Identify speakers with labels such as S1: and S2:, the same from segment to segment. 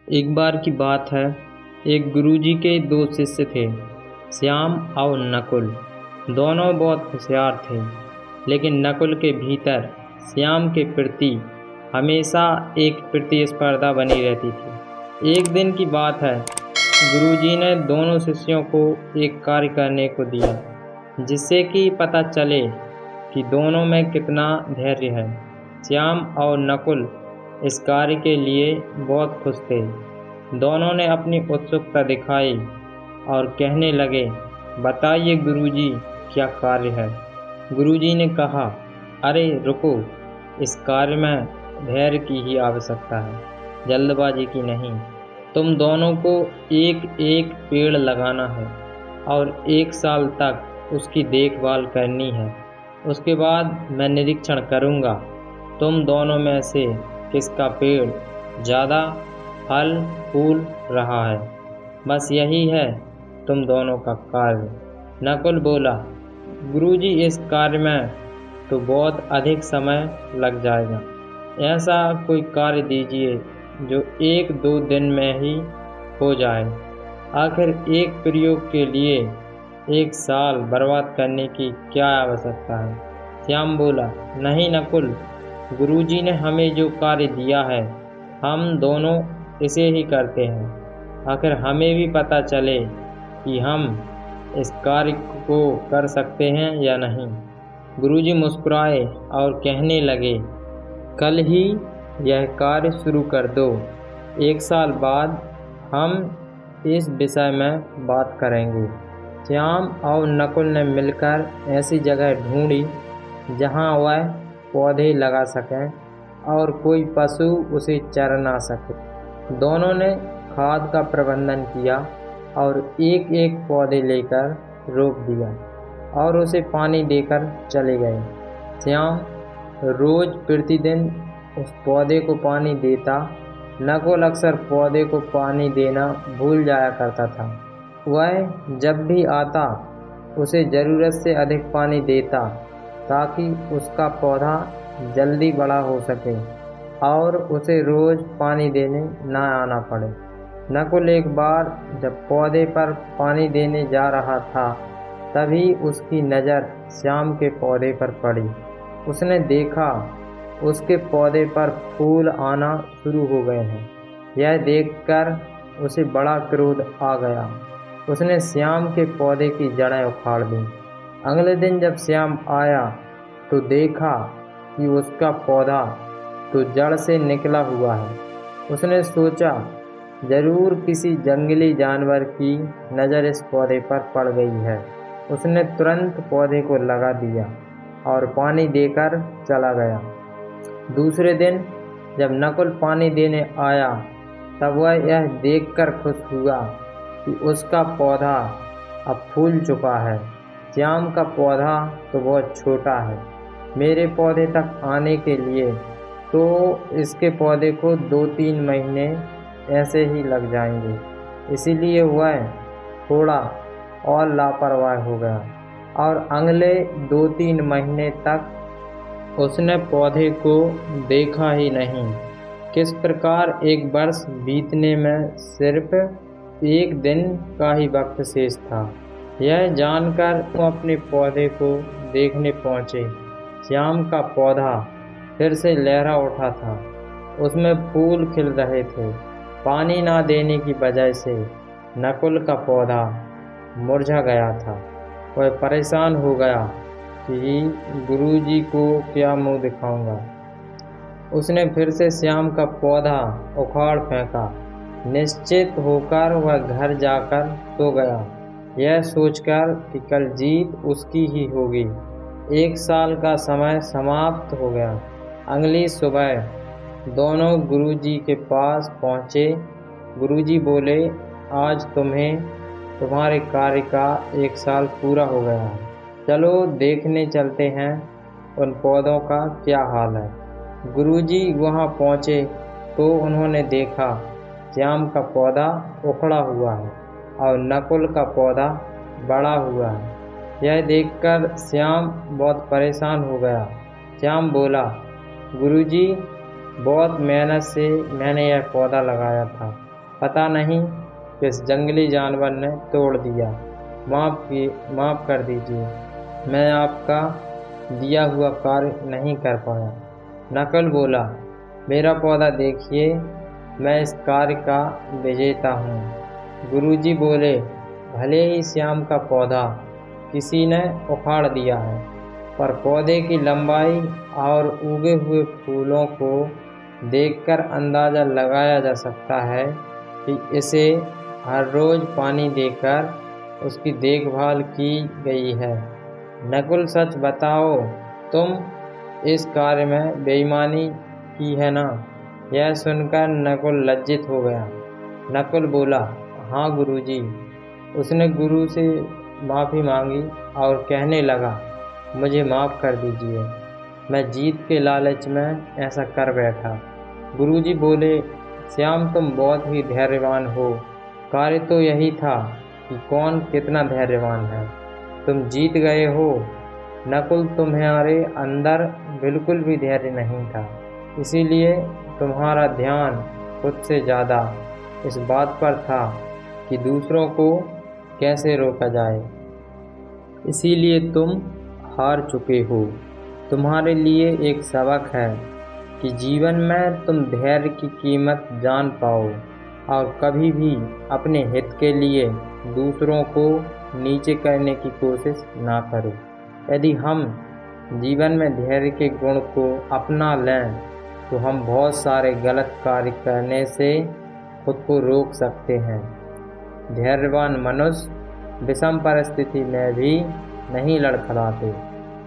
S1: एक बार की बात है, एक गुरुजी के दो शिष्य थे, श्याम और नकुल। दोनों बहुत होशियार थे, लेकिन नकुल के भीतर श्याम के प्रति हमेशा एक प्रतिस्पर्धा बनी रहती थी। एक दिन की बात है, गुरुजी ने दोनों शिष्यों को एक कार्य करने को दिया, जिससे कि पता चले कि दोनों में कितना धैर्य है। श्याम और नकुल इस कार्य के लिए बहुत खुश थे। दोनों ने अपनी उत्सुकता दिखाई और कहने लगे, बताइए गुरुजी, क्या कार्य है। गुरुजी ने कहा, अरे रुको, इस कार्य में धैर्य की ही आवश्यकता है, जल्दबाजी की नहीं। तुम दोनों को एक एक पेड़ लगाना है और 1 साल तक उसकी देखभाल करनी है। उसके बाद मैं निरीक्षण करूँगा, तुम दोनों में से किसका पेड़ ज़्यादा फल फूल रहा है। बस यही है तुम दोनों का कार्य। नकुल बोला, गुरुजी, इस कार्य में तो बहुत अधिक समय लग जाएगा। ऐसा कोई कार्य दीजिए जो 1-2 दिन में ही हो जाए। आखिर एक प्रयोग के लिए 1 साल बर्बाद करने की क्या आवश्यकता है। श्याम बोला, नहीं नकुल, गुरुजी ने हमें जो कार्य दिया है, हम दोनों इसे ही करते हैं। आखिर हमें भी पता चले कि हम इस कार्य को कर सकते हैं या नहीं। गुरुजी मुस्कुराए और कहने लगे, कल ही यह कार्य शुरू कर दो। 1 साल बाद हम इस विषय में बात करेंगे। श्याम और नकुल ने मिलकर ऐसी जगह ढूंढी जहां वह पौधे लगा सकें और कोई पशु उसे चर ना सके। दोनों ने खाद का प्रबंधन किया और एक एक पौधे लेकर रोप दिया और उसे पानी देकर चले गए। श्याम रोज प्रतिदिन उस पौधे को पानी देता। नकुल अक्सर पौधे को पानी देना भूल जाया करता था। वह जब भी आता उसे ज़रूरत से अधिक पानी देता ताकि उसका पौधा जल्दी बड़ा हो सके और उसे रोज़ पानी देने न आना पड़े। नकुल एक बार जब पौधे पर पानी देने जा रहा था, तभी उसकी नज़र श्याम के पौधे पर पड़ी। उसने देखा उसके पौधे पर फूल आना शुरू हो गए हैं। यह देखकर उसे बड़ा क्रोध आ गया। उसने श्याम के पौधे की जड़ें उखाड़ दीं। अगले दिन जब श्याम आया तो देखा कि उसका पौधा तो जड़ से निकला हुआ है। उसने सोचा, जरूर किसी जंगली जानवर की नज़र इस पौधे पर पड़ गई है। उसने तुरंत पौधे को लगा दिया और पानी देकर चला गया। दूसरे दिन जब नकुल पानी देने आया, तब वह यह देखकर खुश हुआ कि उसका पौधा अब फूल चुका है। श्याम का पौधा तो बहुत छोटा है, मेरे पौधे तक आने के लिए तो इसके पौधे को 2-3 महीने ऐसे ही लग जाएंगे। इसीलिए वह थोड़ा और लापरवाह हो गया और अगले 2-3 महीने तक उसने पौधे को देखा ही नहीं। किस प्रकार एक वर्ष बीतने में सिर्फ एक दिन का ही वक्त शेष था। यह जानकर वो अपने पौधे को देखने पहुँचे। श्याम का पौधा फिर से लहरा उठा था। उसमें फूल खिल रहे थे। पानी ना देने की वजह से नकुल का पौधा मुरझा गया था। वह परेशान हो गया कि गुरुजी को क्या मुंह दिखाऊंगा। उसने फिर से श्याम का पौधा उखाड़ फेंका। निश्चित होकर वह घर जाकर सो गया, यह सोचकर कि कल जीत उसकी ही होगी। 1 साल का समय समाप्त हो गया। अगली सुबह दोनों गुरुजी के पास पहुँचे। गुरुजी बोले, आज तुम्हारे कार्य का 1 साल पूरा हो गया है। चलो देखने चलते हैं उन पौधों का क्या हाल है। गुरुजी वहाँ पहुँचे तो उन्होंने देखा श्याम का पौधा उखड़ा हुआ है और नकुल का पौधा बड़ा हुआ है। यह देखकर श्याम बहुत परेशान हो गया। श्याम बोला, गुरुजी, बहुत मेहनत से मैंने यह पौधा लगाया था, पता नहीं किस जंगली जानवर ने तोड़ दिया। माफ़ कर दीजिए, मैं आपका दिया हुआ कार्य नहीं कर पाया। नकुल बोला, मेरा पौधा देखिए, मैं इस कार्य का विजेता हूँ। गुरुजी बोले, भले ही श्याम का पौधा किसी ने उखाड़ दिया है, पर पौधे की लंबाई और उगे हुए फूलों को देखकर अंदाज़ा लगाया जा सकता है कि इसे हर रोज़ पानी देकर उसकी देखभाल की गई है। नकुल, सच बताओ, तुम इस कार्य में बेईमानी की है ना? यह सुनकर नकुल लज्जित हो गया। नकुल बोला, हाँ गुरुजी। उसने गुरु से माफ़ी मांगी और कहने लगा, मुझे माफ़ कर दीजिए, मैं जीत के लालच में ऐसा कर बैठा। गुरुजी बोले, श्याम तुम बहुत ही धैर्यवान हो। कार्य तो यही था कि कौन कितना धैर्यवान है। तुम जीत गए हो। नकुल, तुम्हारे अंदर बिल्कुल भी धैर्य नहीं था, इसीलिए तुम्हारा ध्यान खुद से ज़्यादा इस बात पर था कि दूसरों को कैसे रोका जाए। इसीलिए तुम हार चुके हो। तुम्हारे लिए एक सबक है कि जीवन में तुम धैर्य की कीमत जान पाओ और कभी भी अपने हित के लिए दूसरों को नीचे करने की कोशिश ना करो। यदि हम जीवन में धैर्य के गुण को अपना लें तो हम बहुत सारे गलत कार्य करने से खुद को रोक सकते हैं। धैर्यवान मनुष्य विषम परिस्थिति में भी नहीं लड़खड़ाते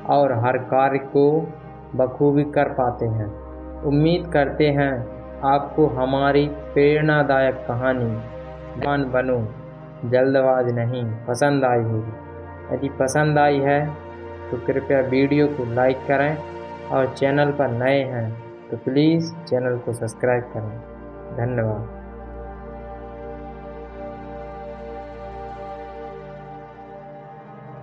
S1: और हर कार्य को बखूबी कर पाते हैं। उम्मीद करते हैं आपको हमारी प्रेरणादायक कहानी जवान बनो जल्दबाज नहीं पसंद आई होगी। यदि पसंद आई है तो कृपया वीडियो को लाइक करें और चैनल पर नए हैं तो प्लीज़ चैनल को सब्सक्राइब करें। धन्यवाद।